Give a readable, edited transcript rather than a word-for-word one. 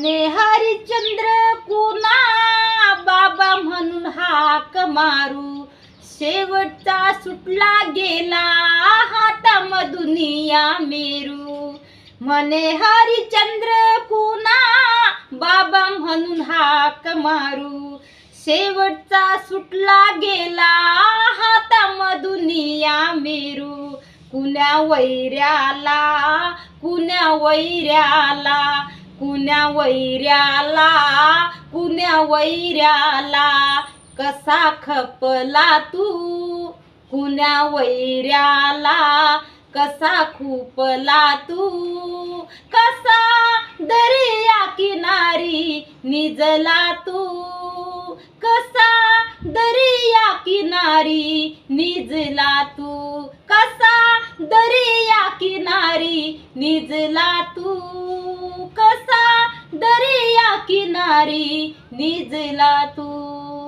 ने हरिश्चंद्र कुणा बाबा म्हणून हाक मारू, शेवटचा सुटला गेला हातामधून या मेरू. म्हणे हरिश्चंद्र कुणा बाबा म्हणून हाक मारू, शेवटचा सुटला गेला हातामधून या मेरू. कुण्या वैऱ्याला, कुण्या वैऱ्याला, कुण्या वैऱ्याला, कुण्या वैऱ्याला कसा खपला तू, कुण्या वैऱ्याला कसा खुपला तू. कसा दर्या किनारी निजला तू, कसा दर्या किनारी निजला तू, कसा दर्या किनारी निजला तू, कसा दर्या किनारी निजला तू.